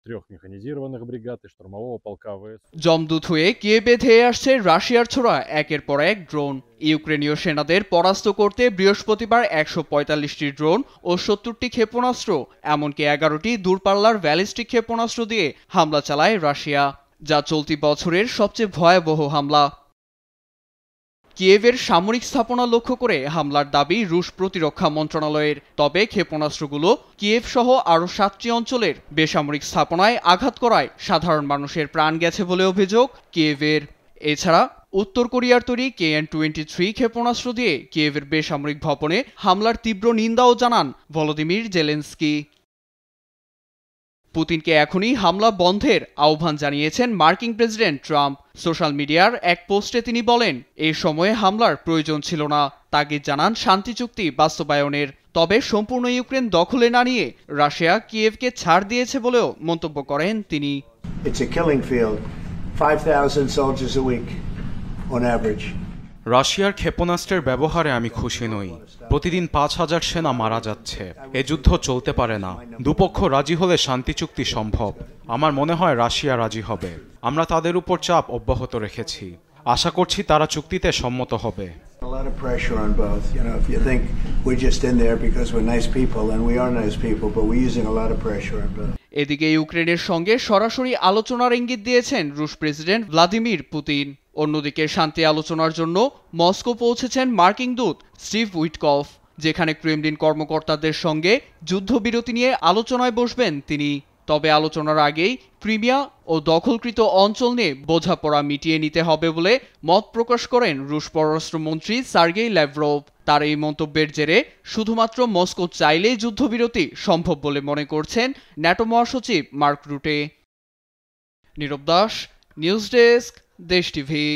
3 механизированных бригад и штурмового полка ВС। জমদূত হয়ে কিয়েভে ধেয়ে আসছে রাশিয়ার ছোড়া একের পর এক ড্রোন। ইউক্রেনীয় সেনাদের পরাস্ত করতে বৃহস্পতিবার ১৪৫টি ড্রোন ও ৭০টি ক্ষেপণাস্ত্র, এমনকি ১১টি দূরপাল্লার ব্যালিস্টিক ক্ষেপণাস্ত্র দিয়ে হামলা চালায় রাশিয়া, যা চলতি বছরের সবচেয়ে ভয়াবহ হামলা। কিয়েভের সামরিক স্থাপনা লক্ষ্য করে হামলার দাবি রুশ প্রতিরক্ষা মন্ত্রণালয়ের। তবে ক্ষেপণাস্ত্রগুলো কিয়েভ সহ আরও ৭টি অঞ্চলের বেসামরিক স্থাপনায় আঘাত করায় সাধারণ মানুষের প্রাণ গেছে বলে অভিযোগ কিয়েভের। এছাড়া উত্তর কোরিয়ার তৈরি KN-23 ক্ষেপণাস্ত্র দিয়ে কিয়েভের বেসামরিক ভবনে হামলার তীব্র নিন্দাও জানান ভলোদিমির জেলেনস্কি। পুতিনকে এখনই হামলা বন্ধের আহ্বান জানিয়েছেন মার্কিন প্রেসিডেন্ট ট্রাম্প। সোশ্যাল মিডিয়ার এক পোস্টে তিনি বলেন, এই সময়ে হামলার প্রয়োজন ছিল না। তাগিদ জানান শান্তি চুক্তি বাস্তবায়নের। তবে সম্পূর্ণ ইউক্রেন দখলে না নিয়ে রাশিয়া কিয়েভকে ছাড় দিয়েছে বলেও মন্তব্য করেন তিনি। It's a killing field. 5,000 soldiers a week on average. রাশিয়ার ক্ষেপণাস্ত্রের ব্যবহারে আমি খুশি নই। প্রতিদিন ৫,০০০ সেনা মারা যাচ্ছে। এ যুদ্ধ চলতে পারে না। দুপক্ষ রাজি হলে শান্তি চুক্তি সম্ভব। আমার মনে হয় রাশিয়া রাজি হবে। আমরা তাদের উপর চাপ অব্যাহত রেখেছি। আশা করছি তারা চুক্তিতে সম্মত হবে। A lot of pressure on both. You know, if you think we're just in there because we're nice people, and we are nice people, but we're using a lot of pressure on both. এদিকে ইউক্রেনের সঙ্গে সরাসরি আলোচনার ইঙ্গিত দিয়েছেন রুশ president Vladimir Putin. অন্যদিকে শান্তি আলোচনার জন্য মস্কো পৌঁছেছেন মার্কিন দূত স্টিভ উইটকফ, যেখানে ক্রেমলিন কর্মকর্তাদের সঙ্গে যুদ্ধবিরতি নিয়ে আলোচনায় বসবেন তিনি। তবে আলোচনার আগেই ক্রিমিয়া ও দখলকৃত অঞ্চল নিয়ে বোঝাপড়া মিটিয়ে নিতে হবে বলে মত প্রকাশ করেন রুশ পররাষ্ট্রমন্ত্রী সার্গেই ল্যাভরভ। তার এই মন্তব্যের জেরে শুধুমাত্র মস্কো চাইলেই যুদ্ধবিরতি সম্ভব বলে মনে করছেন ন্যাটো মহাসচিব মার্ক রুটে। নীরব দাস, নিউজ ডেস্ক, দেশ টিভি।